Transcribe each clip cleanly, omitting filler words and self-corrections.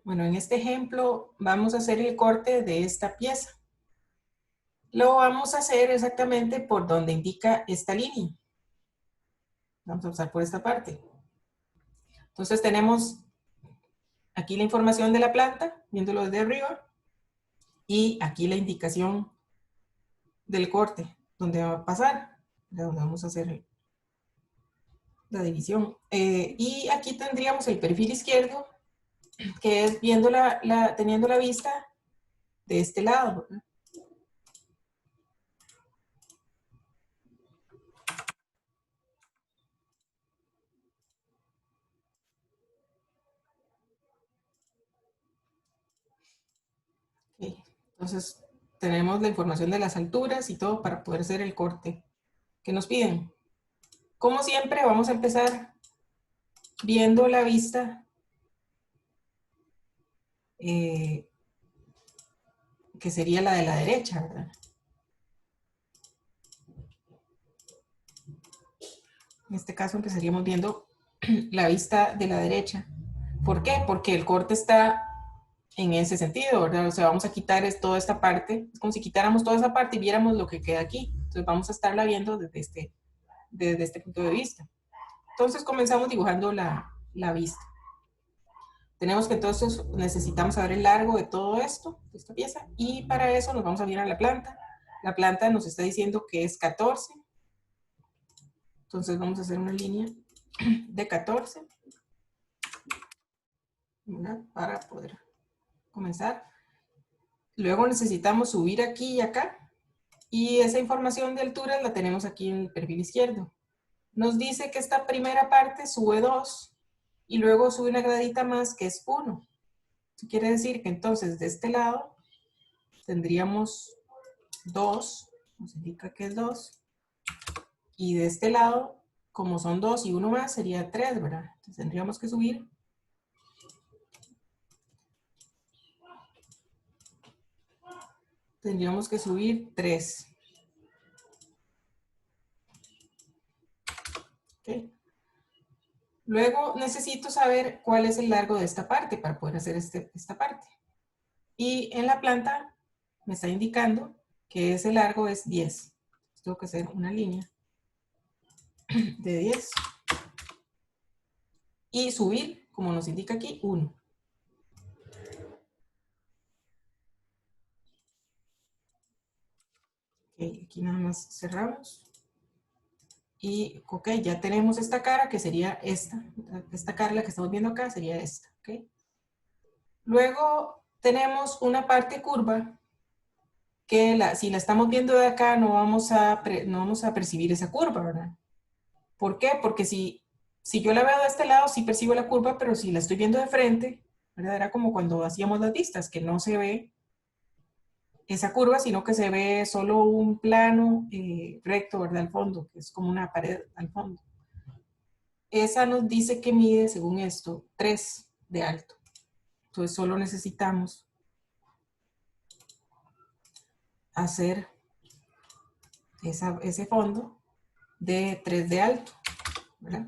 Bueno, en este ejemplo vamos a hacer el corte de esta pieza. Lo vamos a hacer exactamente por donde indica esta línea. Vamos a pasar por esta parte. Entonces tenemos aquí la información de la planta, viéndolo desde arriba, y aquí la indicación del corte, donde va a pasar, donde vamos a hacer la división. Y aquí tendríamos el perfil izquierdo, que es viendo teniendo la vista de este lado, ¿verdad? Okay. Entonces tenemos la información de las alturas y todo para poder hacer el corte que nos piden. Como siempre, vamos a empezar viendo la vista que sería la de la derecha, ¿verdad? En este caso empezaríamos viendo la vista de la derecha. ¿Por qué? Porque el corte está en ese sentido, ¿verdad? O sea, vamos a quitar toda esta parte, es como si quitáramos toda esa parte y viéramos lo que queda aquí. Entonces vamos a estarla viendo desde este punto de vista. Entonces comenzamos dibujando la vista. Tenemos que entonces necesitamos saber el largo de todo esto, de esta pieza, y para eso nos vamos a ir a la planta. La planta nos está diciendo que es 14. Entonces vamos a hacer una línea de 14, ¿verdad? Para poder comenzar. Luego necesitamos subir aquí y acá, y esa información de alturas la tenemos aquí en el perfil izquierdo. Nos dice que esta primera parte sube 2, y luego sube una gradita más que es 1. Eso quiere decir que entonces de este lado tendríamos 2, nos indica que es 2, y de este lado, como son 2 y 1 más, sería 3, ¿verdad? Entonces tendríamos que subir 3. ¿Okay? Luego necesito saber cuál es el largo de esta parte para poder hacer esta parte. Y en la planta me está indicando que ese largo es 10. Tengo que hacer una línea de 10. Y subir, como nos indica aquí, 1. Okay, aquí nada más cerramos. Y, ok, ya tenemos esta cara que sería esta cara la que estamos viendo acá sería esta, ok. Luego tenemos una parte curva que si la estamos viendo de acá no vamos a percibir esa curva, ¿verdad? ¿Por qué? Porque si yo la veo de este lado sí percibo la curva, pero si la estoy viendo de frente, ¿verdad? Era como cuando hacíamos las vistas, que no se ve esa curva, sino que se ve solo un plano recto, ¿verdad? Al fondo, que es como una pared al fondo. Esa nos dice que mide, según esto, 3 de alto. Entonces solo necesitamos hacer ese fondo de 3 de alto, ¿verdad?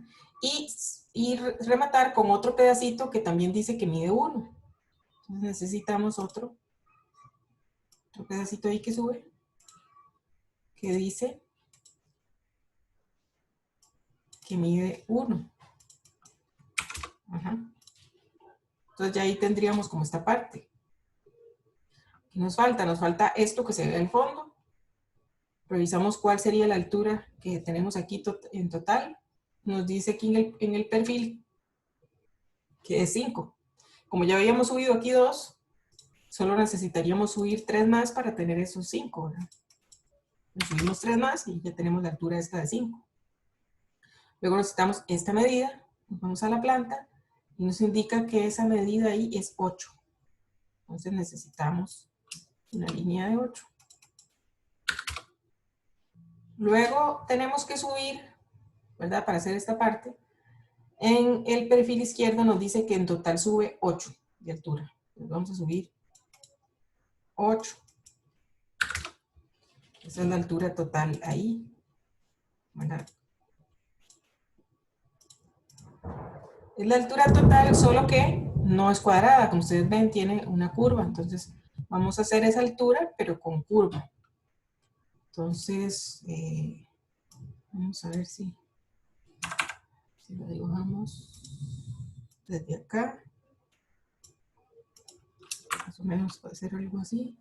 Y rematar con otro pedacito que también dice que mide 1. Entonces necesitamos otro pedacito ahí que sube, que dice que mide 1. Ajá. Entonces ya ahí tendríamos como esta parte. ¿Qué nos falta? Nos falta esto que se ve al fondo. Revisamos cuál sería la altura que tenemos aquí en total. Nos dice aquí en el perfil que es 5. Como ya habíamos subido aquí 2, solo necesitaríamos subir 3 más para tener esos 5, ¿verdad? Subimos 3 más y ya tenemos la altura esta de 5. Luego necesitamos esta medida. Nos vamos a la planta y nos indica que esa medida ahí es 8. Entonces necesitamos una línea de 8. Luego tenemos que subir, ¿verdad? Para hacer esta parte. En el perfil izquierdo nos dice que en total sube 8 de altura. Entonces vamos a subir 8. Esa es la altura total ahí, ¿verdad? Es la altura total, solo que no es cuadrada, como ustedes ven, tiene una curva. Entonces, vamos a hacer esa altura, pero con curva. Entonces, vamos a ver si lo dibujamos desde acá. Más o menos puede ser algo así.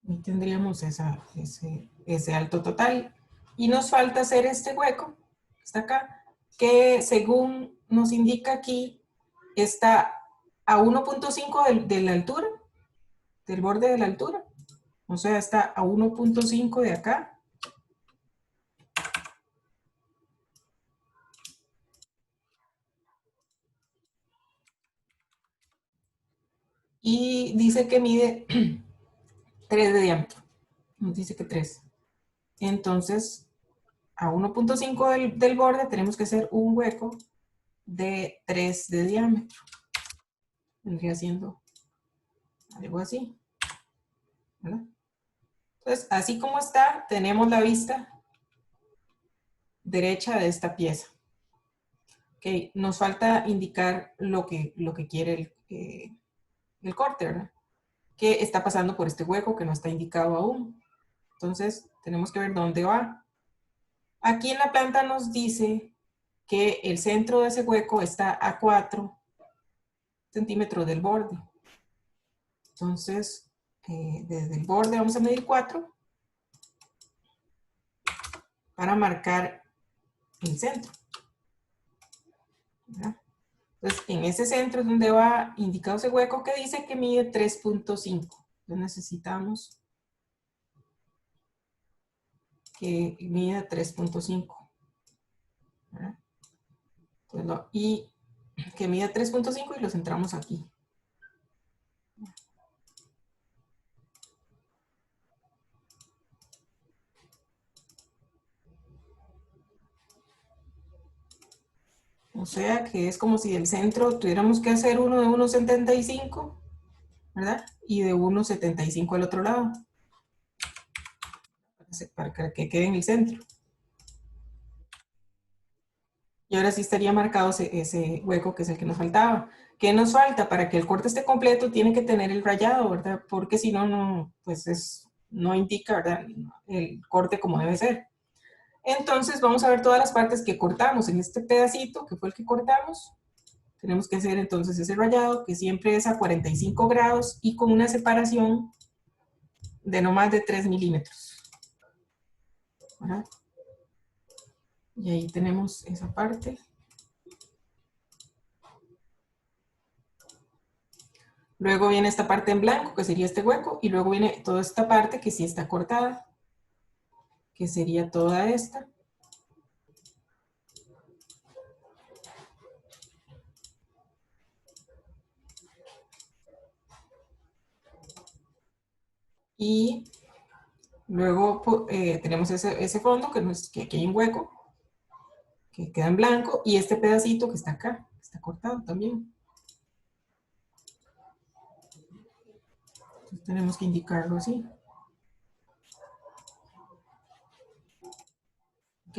Y tendríamos ese alto total. Y nos falta hacer este hueco, que está acá, que según nos indica aquí, está a 1.5 de la altura, del borde de la altura. O sea, está a 1.5 de acá. Y dice que mide 3 de diámetro. Nos dice que 3. Entonces, a 1.5 del borde tenemos que hacer un hueco de 3 de diámetro. Vendría siendo algo así, ¿verdad? Entonces, así como está, tenemos la vista derecha de esta pieza. Okay. Nos falta indicar lo que quiere el corte, ¿verdad? Que está pasando por este hueco que no está indicado aún. Entonces, tenemos que ver dónde va. Aquí en la planta nos dice que el centro de ese hueco está a 4 centímetros del borde. Entonces, desde el borde vamos a medir 4 para marcar el centro, ¿verdad? Entonces, en ese centro es donde va indicado ese hueco que dice que mide 3.5. Entonces, necesitamos que mida 3.5. Y que mida 3.5 y lo centramos aquí. O sea que es como si del centro tuviéramos que hacer uno de 1.75, ¿verdad? Y de 1.75 al otro lado. Para que quede en el centro. Y ahora sí estaría marcado ese hueco que es el que nos faltaba. ¿Qué nos falta? Para que el corte esté completo tiene que tener el rayado, ¿verdad? Porque si no, pues no indica, ¿verdad? El corte como debe ser. Entonces vamos a ver todas las partes que cortamos en este pedacito, que fue el que cortamos. Tenemos que hacer entonces ese rayado, que siempre es a 45 grados y con una separación de no más de 3 milímetros. ¿Verdad? Y ahí tenemos esa parte. Luego viene esta parte en blanco, que sería este hueco, y luego viene toda esta parte que sí está cortada, que sería toda esta. Y luego tenemos ese fondo, que aquí hay un hueco, que queda en blanco, y este pedacito que está acá, que está cortado también. Entonces tenemos que indicarlo así. ¿Ok?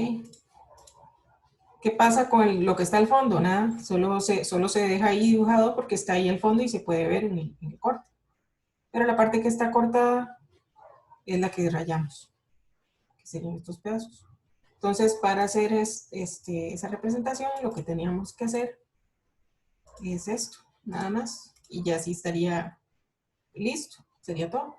¿Qué pasa con lo que está al fondo? Nada, solo se deja ahí dibujado porque está ahí al fondo y se puede ver en el corte. Pero la parte que está cortada es la que rayamos, que serían estos pedazos. Entonces, para hacer esa representación, lo que teníamos que hacer es esto, nada más. Y ya así estaría listo, sería todo.